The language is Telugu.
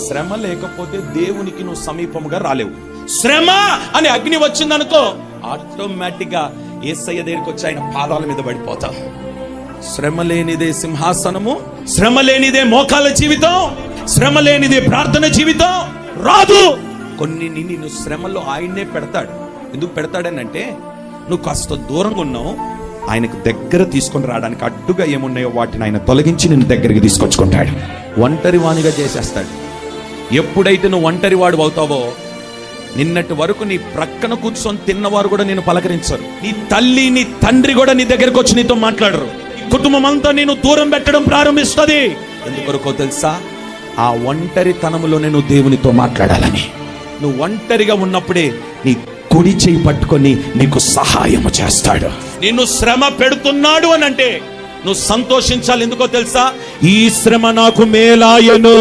శ్రమ లేకపోతే దేవునికి నువ్వు సమీపముగా రాలేవు. శ్రమ అని అగ్ని వచ్చిందనుకో, ఆటోమేటిక్ గా యేసయ్య దగ్గరికి వచ్చి ఆయన పాదాల మీద పడిపోతాం. శ్రమ లేనిదే సింహాసనము, శ్రమ లేనిదే మోకాల జీవితం, శ్రమ లేనిదే ప్రార్థన జీవితం రాదు. కొన్ని నిన్ను శ్రమలో ఆయన్నే పెడతాడు. ఎందుకు పెడతాడనంటే నువ్వు కాస్త దూరంగా ఉన్నావు, ఆయనకు దగ్గర తీసుకొని రావడానికి అడ్డుగా ఏమున్నాయో వాటిని ఆయన తొలగించి నిన్ను దగ్గరికి తీసుకొచ్చుకుంటాడు. ఒంటరి వానిగా చేసేస్తాడు. ఎప్పుడైతే నువ్వు ఒంటరి వాడు అవుతావో, నిన్నటి వరకు నీ ప్రక్కన కూర్చొని తిన్నవారు కూడా నేను పలకరించరు. నీ తల్లి నీ తండ్రి కూడా నీ దగ్గరకు వచ్చి నీతో మాట్లాడరు. కుటుంబం అంతా నేను దూరం పెట్టడం ప్రారంభిస్తుంది. ఎందుకొరకో తెలుసా? ఆ ఒంటరితనములో నేను దేవునితో మాట్లాడాలని. నువ్వు ఒంటరిగా ఉన్నప్పుడే నీ కుడి చేయి పట్టుకొని నీకు సహాయము చేస్తాడు. నిన్ను శ్రమ పెడుతున్నాడు అని అంటే నువ్వు సంతోషించాలి. ఎందుకో తెలుసా? ఈ శ్రమ నాకు మేలాయను.